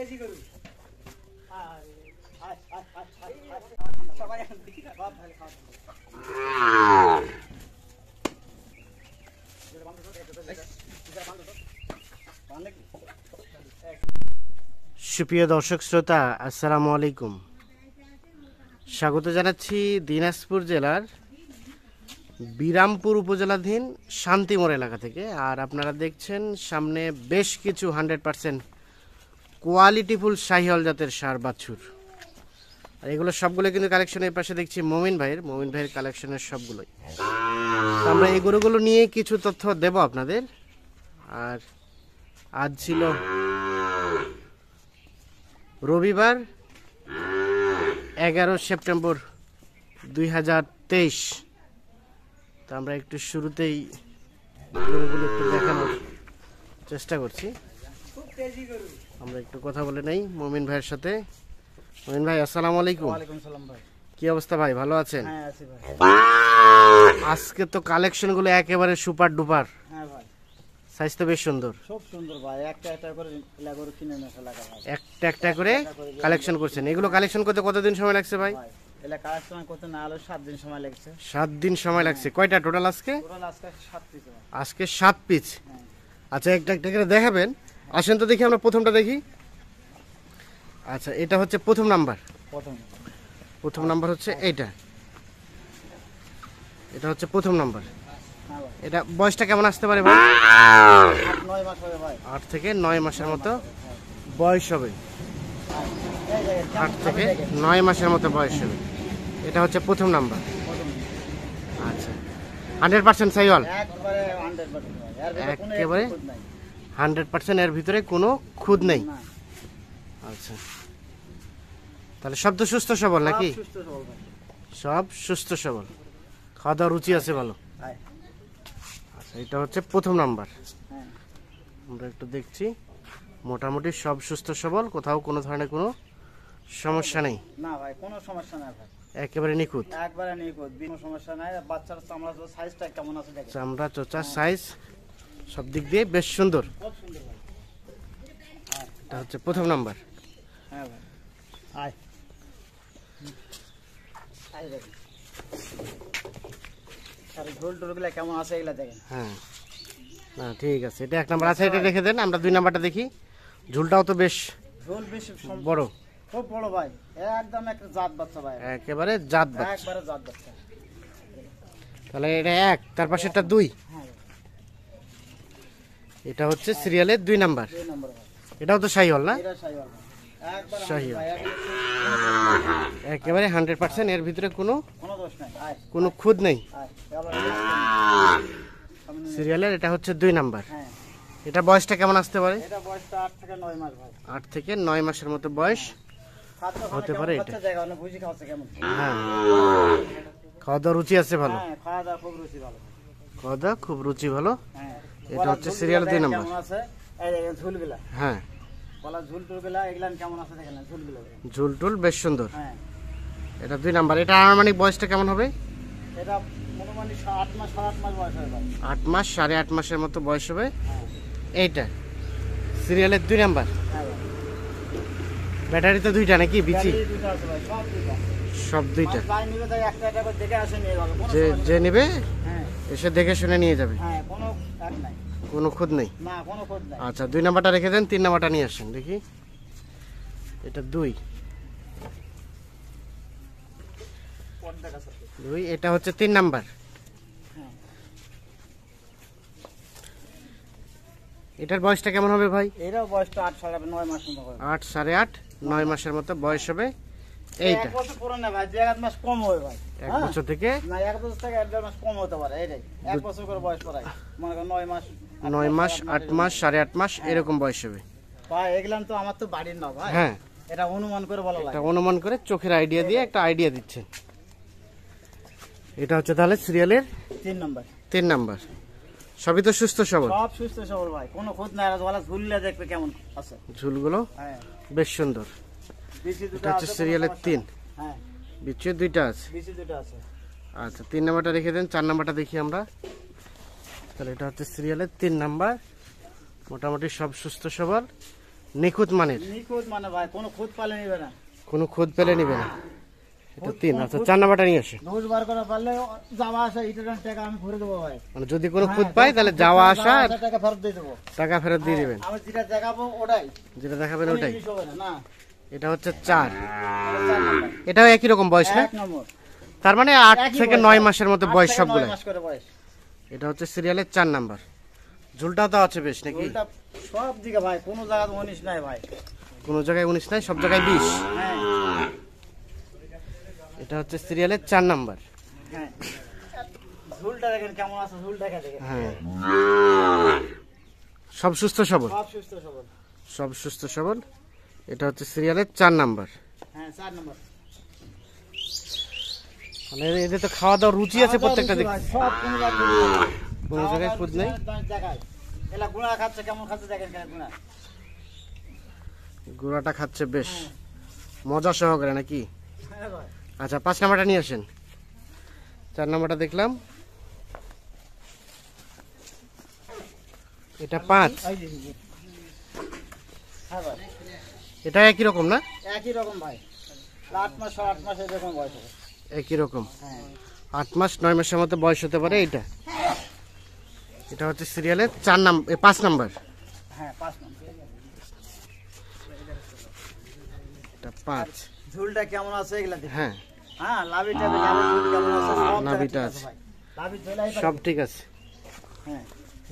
সুপ্রিয় দর্শক শ্রোতা, আসসালামু আলাইকুম। স্বাগত জানাচ্ছি দিনাজপুর জেলার বিরামপুর উপজেলাধীন শান্তিমোড় এলাকা থেকে। আর আপনারা দেখছেন সামনে বেশ কিছু 100% কোয়ালিটিফুল শাহিওয়াল জাতের ষাঁড় বাছুর। আর এগুলো সবগুলো কিন্তু কালেকশনের পাশে দেখছি মমিন ভাইয়ের কালেকশনের সবগুলোই। আমরা এই গরুগুলো নিয়ে কিছু তথ্য দেব আপনাদের। আর আজ ছিল রবিবার 11 সেপ্টেম্বর 2023। তো আমরা একটু শুরুতেই গরুগুলো একটু দেখানোর চেষ্টা করছি। আমরা একটু কথা বলে নেই মমিন ভাইয়ের সাথে। মমিন ভাই, আসসালামু আলাইকুম। ওয়ালাইকুম সালাম ভাই। কি অবস্থা ভাই, ভালো আছেন? হ্যাঁ আছি ভাই। আজকে তো কালেকশন গুলো একেবারে সুপার ডুপার। হ্যাঁ ভাই, সাইজ তো বেশ সুন্দর। খুব সুন্দর ভাই। একটা একটা করে লাগরে কিনে নেছে লাগা ভাই। একটা একটা করে কালেকশন করছেন। এগুলো কালেকশন করতে কতদিন সময় লাগছে ভাই? এলা কালেকশন করতে না হলো 7 দিন সময় লাগছে। 7 দিন সময় লাগছে। কয়টা টোটাল আজকে? টোটাল আজকে 7 পিস ভাই। আজকে 7 পিস। আচ্ছা, একটা একটা করে দেখাবেন। আসেন তো দেখি, আমরা প্রথমটা দেখি। আচ্ছা, এটা হচ্ছে প্রথম নাম্বার। প্রথম নাম্বার হচ্ছে এইটা। এটা হচ্ছে প্রথম নাম্বার। হ্যাঁ ভাই। এটা বয়সটা কেমন আসতে পারে ভাই? 8-9 মাস হবে ভাই। 8 থেকে 9 মাসের মতো বয়স হবে। 8 থেকে 9 মাসের মতো বয়স হবে। এটা হচ্ছে প্রথম নাম্বার। আচ্ছা, 100% শাহিওয়াল। একবারে 100% ভাই। একেবারে 100% এর ভিতরে কোনো খুদ নেই। আচ্ছা, তাহলে সব তো সুস্থ সবল নাকি? সুস্থ সবল ভাই। সব সুস্থ সবল, খাওয়া দাওয়া রুচি আছে ভালো। আচ্ছা, এটা হচ্ছে প্রথম নাম্বার। আমরা একটু দেখছি, মোটামুটি সব সুস্থ সবল, কোথাও কোনো ধরনের কোনো সমস্যা নেই। না ভাই, কোনো সমস্যা নাই ভাই। একেবারে নিখুঁত। একবারে নিখুঁত, কোনো সমস্যা নাই। বাচ্চার চামড়া সাইজটা কেমন আছে দেখেন। চামড়া, চোচা, সাইজ সব দিক দিয়ে বেশ সুন্দর। খুব সুন্দর ভাই। এটা হচ্ছে প্রথম নাম্বার। হ্যাঁ ভাই। আয় আয় দেখেন। আর ঝোল টোলগুলো কেমন আছে এগুলা দেখেন। হ্যাঁ, না ঠিক আছে। এটা 1 নাম্বার আছে, এটা রেখে দেন। আমরা 2 নাম্বারটা দেখি। ঝুলটাও তো বেশ ঝোল বেশি বড়, খুব বড় ভাই। একদম একটা জাত বাচ্চা ভাই। একেবারে জাত বাচ্চা। একবারে জাত বাচ্চা। তাহলে এটা 1, তার পাশে এটা 2। হ্যাঁ, এটা হচ্ছে সিরিয়ালের 2 নাম্বার। 2 নম্বর ভাই। এটাও তো শাহিওয়াল না? এটা শাহিওয়াল ভাই। একবারে শাহিওয়াল। ভাই, একেবারে 100% এর ভিতরে কোনো কোনো দোষ নাই। আয় কোনো খুদ নেই। আয় এবার সিরিয়ালের এটা হচ্ছে 2 নাম্বার। হ্যাঁ, এটা বয়সটা কেমন আসতে পারে? এটা বয়সটা 8 থেকে 9 মাস ভাই। 8 থেকে 9 মাসের মতো বয়স হতে পারে এটা। বাচ্চা জায়গা অনেক বুঝি খাওয়াছে কেমন। হ্যাঁ, খাওয়া দাওয়া রুচি আছে ভালো। হ্যাঁ, খাওয়া দাওয়া খুব রুচি ভালো। খাওয়া দাওয়া খুব রুচি ভালো। হ্যাঁ, এটা হচ্ছে সিরিয়াল 2 নাম্বার। কেমন আছে এই দেখেন ঝুলগুলা। হ্যাঁ, বলা ঝুল টুলগুলা এগুলা কেমন আছে দেখেন ঝুলগুলা। ঝুলটুল বেশ সুন্দর। হ্যাঁ, এটা 2 নাম্বার। এটা আনুমানিক বয়সটা কেমন হবে? এটা মোটামুটি 8 মাস 7-8 মাস বয়স হবে ভাই। 8 মাস 8.5 মাসের মতো বয়স হবে। হ্যাঁ, এইটা সিরিয়ালের 2 নাম্বার। হ্যাঁ ভাই। ব্যাটারি তো 2টা নাকি বিচি? ব্যাটারি দুটো আছে ভাই, সব দুটো। সব 2টা। যাই নিবে তাই একটা একটা করে দেখে আসে নিয়ে গেল। কোনো যে সমস্যা যে নেবে হ্যাঁ, এসে দেখে শুনে নিয়ে যাবে, হ্যাঁ, কোনো এক নাই। কোনো খুদ নেই। না, কোনো খোঁজ নাই। আচ্ছা, 2 নাম্বারটা রেখে দেন, 3 নাম্বারটা নিয়ে আসেন দেখি। এটা 2। এটা হচ্ছে 3 নাম্বার। হ্যাঁ, এটার বয়সটা কেমন হবে ভাই? এটাও বয়সটা 8 সাড়ে 9 মাস মতো হবে। 8, 8.5, 9 মাসের মতো বয়স হবে এইটা। 1 বছর পুরো না ভাই, 1 মাস কম হবে ভাই। 1 বছর থেকে না, 1 বছর থেকে 1.5 মাস কম হতে পারে। এটাই 1 বছর করে বয়স পড়ায়। মনে করেন 9 মাস 9 মাস, 8 মাস, 8.5 মাস এরকম বয়স হবে ভাই। এগুলান তো আমার তো বাড়ির না ভাই। হ্যাঁ, এটা অনুমান করে বলা এটা লাগে। অনুমান করে চোখের আইডিয়া দিয়ে একটা আইডিয়া দিচ্ছেন। এটা হচ্ছে তাহলে সিরিয়ালের 3 নম্বর। 3 নাম্বার। সবই তো সুস্থ সবল, সব সুস্থ সবল ভাই, কোনো খোঁজ নাই। আর বলা ঝুললে দেখবে কেমন আছে। ঝুলগুলো হ্যাঁ, বেশ সুন্দর। বিচি দুটো এটা হচ্ছে আছে, সিরিয়ালের 3। হ্যাঁ, বিচে 2টা আছে। বিচি দুটো আছে। আচ্ছা, 3 নাম্বারটা রেখে দেন, 4 নাম্বারটা দেখি আমরা। তাহলে এটা হচ্ছে সিরিয়ালের 3 নাম্বার। মোটামুটি সব সুস্থ সবল, নিখুঁত মানের, নিখুঁত মানে ভাই, কোনো খুঁত পালে নিবে না। কোনো খুদ পেলে নিবে না। এটা 3। আচ্ছা 4 নাম্বারটা নিয়ে আসে। রোজ বার করে পারলে যাওয়া আসা ইটের টাকা আমি ভরে দেবো ভাই। মানে যদি কোনো খুদ পাই তাহলে যাওয়া আসা টাকা ফেরত দিয়ে দেবো। টাকা ফেরত দিয়ে দিবেন। আমি যেটা দেখাবো ওটাই, যেটা দেখাবেন ওটাই। জিনিস হবে না। না, এটা হচ্ছে 4। এটা 4 নাম্বার। এটাও একই রকম বয়স না? 1 নম্বর। তার মানে 8 একই থেকে বয়স, 9 মাসের মতো 8 বয়স থেকে সবগুলো। 9 মাস করে বয়স। এটা হচ্ছে সিরিয়ালের 4 নাম্বার। ঝুলটাও তো আছে বেশ নাকি? ওইটা সব দিকে ভাই, কোনো জায়গায় 19 নাই ভাই। কোনো জায়গায় 19 নাই, সব জায়গায় 20। হ্যাঁ এটা হচ্ছে সিরিয়ালের 4 নাম্বার। হ্যাঁ, ঝুলটা দেখেন কেমন আছে, ঝুল দেখা দেখেন। হ্যাঁ, সব সুস্থ সবল, সব সুস্থ সবল। সব সুস্থ সবল। এটা হচ্ছে সিরিয়ালের 4 নাম্বার। হ্যাঁ 4 নম্বর। মানে এদের তো খাওয়া দাওয়ার রুচি আছে প্রত্যেকটা দিক। ভাই, সব কোনো জায়গায় কোনো জায়গায় খুদ নেই। দেখায় এলা গুণা খাচ্ছে, কেমন খাচ্ছে দেখেন কেন গুণা। গুঁড়াটা খাচ্ছে বেশ মজা সহকারে নাকি? হ্যাঁ ভাই। আচ্ছা 5 নাম্বারটা নিয়ে আসেন। 4 নাম্বারটা দেখলাম, এটা 5। এই যে, এই যে। হ্যাঁ ভাই, এটা একই রকম না? একই রকম ভাই। 8 মাস 8 মাস এরকম বয়স হবে। একই রকম, হ্যাঁ 8 মাস 9 মাসের মতো বয়স হতে পারে এটা। এটা হচ্ছে সিরিয়ালের 4 নাম্বার, 5 নাম্বার। হ্যাঁ 5 নম্বর। এটা 5। ঝুলটা কেমন আছে এগুলা দেখেন। হ্যাঁ, হ্যাঁ, লাভিটা দেখেন ঝুল কেমন আছে, সব জায়গা লাভিটা ঠিক আছে। ভাই। লাভি ঝোলাই সব ঠিক আছে। হ্যাঁ,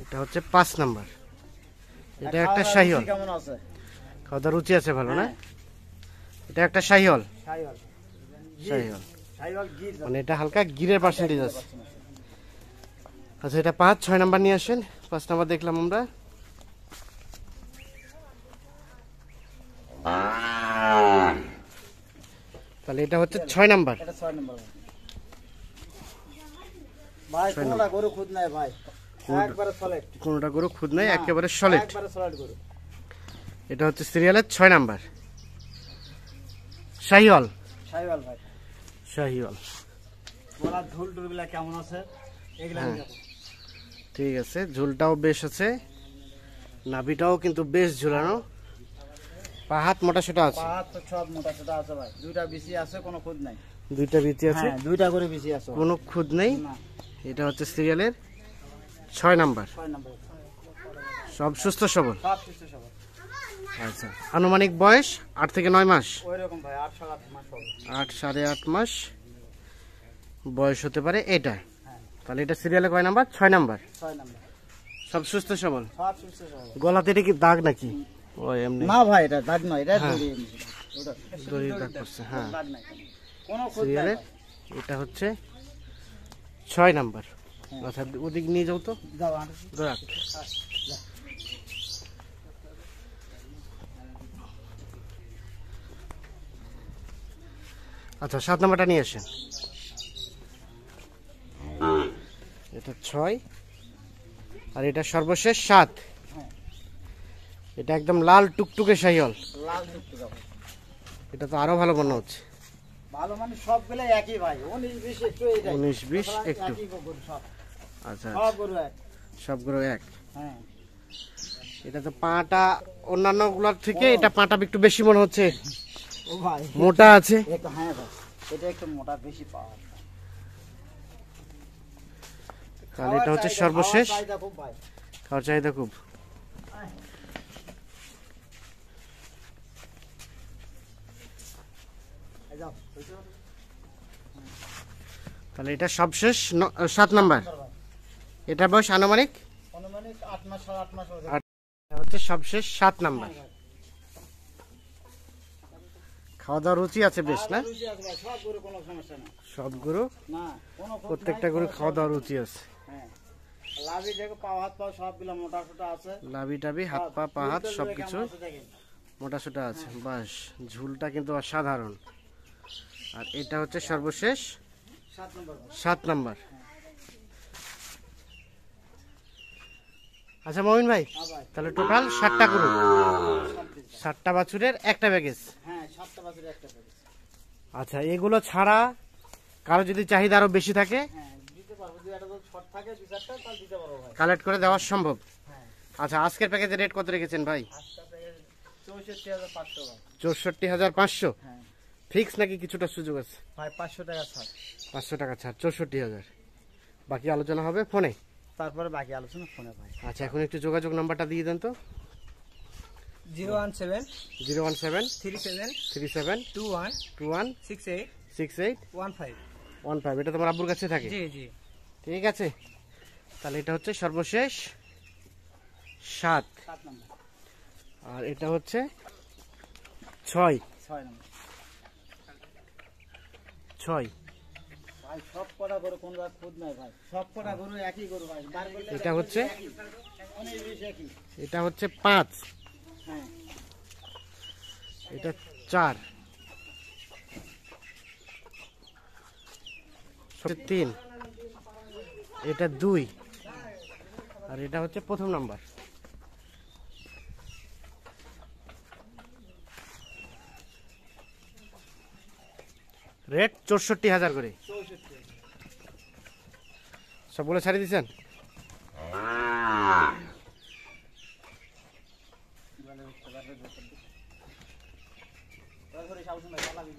এটা হচ্ছে 5 নাম্বার। এটা একটা খাওয়া দাওয়া শাহিওয়াল, রুচি কেমন আছে? খাওয়া দাওয়ার রুচি আছে ভালো না? হ্যাঁ। এটা একটা শাহিওয়াল, শাহিওয়াল। শাহিওয়াল শাহিওয়াল গির। মানে এটা হালকা গিরের পার্সেন্টেজ আছে। আচ্ছা এটা 5, 6 নাম্বার নিয়ে আসেন। 5 নাম্বার দেখলাম আমরা। তাহলে এটা হচ্ছে 6 নাম্বার। এটা 6 নম্বর ভাই। কোনটা গরু খুদ নাই ভাই, একবারে সলিড। কোনোটা গরু খুদ নাই, একেবারে সলিড। একবারে সলিড গরু। এটা হচ্ছে সিরিয়ালের 6 নাম্বার শাহিওয়াল। শাহিওয়াল ভাই। শাহিওয়াল, গলার ঝুল টুলগুলা কেমন আছে এগুলা হ্যাঁ। আমি দেখো। ঠিক আছে, ঝুলটাও বেশ আছে, নাভিটাও কিন্তু বেশ ঝুলানো, পা হাত মোটা সেটা আছে, পাহাড় তো সব মোটা সোটা আছে ভাই। দুইটা বেশি আছে, কোনো খুদ নাই। 2টা বিচি আছে, হ্যাঁ, দুইটা করে বেশি আছে। কোনো খুদ নেই। না, এটা হচ্ছে সিরিয়ালের 6 নাম্বার। 6 নম্বর। সব সুস্থ সবল। সব সুস্থ সবল। আচ্ছা আনুমানিক বয়স 8 থেকে 9 মাস। ওই রকম ভাই, 8 সাড়ে 8 মাস হবে। 8 সাড়ে 8 মাস বয়স হতে পারে এটা। হ্যাঁ, তাহলে এটা সিরিয়ালে কয় নাম্বার? 6 নাম্বার। 6 নম্বর। সব সুস্থ সবল। সব সুস্থ সবল। গলাতে এটা কি দাগ নাকি? ও এমনি না ভাই, এটা দাগ নয়, এটা হ্যাঁ। দড়ি এমনি। ওটা দড়ির দাগ পড়ছে, হ্যাঁ। দাগ নাই কোনো খুদ নাই সিরিয়ালের ভাই। এটা হচ্ছে 6 নাম্বার। হ্যাঁ। আচ্ছা ওদিক নিয়ে যাও তো, যাও আন। রাখ। আচ্ছা 7 নাম্বারটা নিয়ে আসেন। এটা 6 আর এটা সর্বশেষ 7। হ্যাঁ, এটা একদম লাল টুকটুকে শাহিওয়াল। লাল টুকটুক যাও। এটা তো আরো ভালো মনে হচ্ছে। ভালো মানে সবগুলো একই ভাই, 19 20 একটু এইটাই। 19 20 তাছাড়া একটু। একই গরু সব। আচ্ছা সব গরু এক। সবগুলো এক। হ্যাঁ, এটা তো পাটা অন্যান্য গুলোর থেকে এটা পাটা একটু বেশি মনে হচ্ছে, ও ভাই মোটা আছে। একটু, হ্যাঁ ভাই, এটা একটু মোটা বেশি পাওয়া। তাহলে এটা হচ্ছে সর্বশেষ। চাহিদা খুব ভাই। খাওয়ার চাহিদা খুব। এই যাও, তাহলে এটা সবশেষ 7 নাম্বার। এটা বয়স আনুমানিক অনুমানিক 8 মাস সাড়ে 8 মাস হবে। এটা হচ্ছে সবশেষ 7 নাম্বার। খাওয়া দাওয়ার রুচি আছে বেশ না? রুচি আছে ভাই, সব গরু কোনো সমস্যা না। সব গরু, না, কোনো খুঁত প্রত্যেকটা নাই, গরু কোনো খাওয়া দাওয়ার সমস্যা রুচি আছে। নেই। হ্যাঁ, লাভি দেখো, পাও হাত পাও সবগুলো মোটা সোটা আছে। লাভি টাবি, হাত পা পা হাত ঝুলটা সবকিছু কেমন আছে দেখেন। মোটা সোটা আছে। বাস ঝুলটা কিন্তু অসাধারণ। আর এটা হচ্ছে সর্বশেষ 7 নম্বর ভাই। 7 নাম্বার। আচ্ছা মমিন ভাই, হ্যাঁ ভাই, তাহলে টোটাল 7টা গরু, 7টা বাছুরের একটা প্যাকেজ। হ্যাঁ 7টা বাছুর একটা করে। আচ্ছা এগুলো ছাড়া কারো যদি চাহিদা আরো বেশি থাকে হ্যাঁ, দিতে পারবো। যদি একটা যদি শর্ট থাকে 2-4টা, তাহলে দিতে পারবো ভাই। কালেক্ট করে দেওয়া সম্ভব। হ্যাঁ, আচ্ছা আজকের প্যাকেজের রেট কত রেখেছেন ভাই? আজটা থেকে 64,500 ভাই। 64,500 হ্যাঁ ফিক্স নাকি কিছুটা সুযোগ আছে? ভাই 500 টাকা ছাড়, 500 টাকা ছাড়, 64,000। বাকি আলোচনা হবে ফোনে। তারপরে বাকি আলোচনা ফোনে ভাই। আচ্ছা, এখন একটু যোগাযোগ নাম্বারটা দিয়ে দেন তো। 017 017 37 37 21 21 68 68 15। 15। এটা তোমার আব্বুর কাছে থাকে? জি জি। ঠিক আছে, তাহলে এটা হচ্ছে সর্বশেষ 7, 7 নম্বর, আর এটা হচ্ছে 6। 6 নম্বর। 6 ভাই সব কটা গরু কোন জায়গায় খুদ নাই ভাই, সব কটা গরু একই গরু ভাই, বার করলে এটা হচ্ছে, একই, 19-20 একই। এটা হচ্ছে 5, হ্যাঁ এটা 4, 3, এটা 2, আর এটা হচ্ছে প্রথম নাম্বার। রেট 64,000 করে। 64। সবগুলো ছাড়িয়ে দিচ্ছেন? তারপরে সাউন্ড ভাই পালা দিন।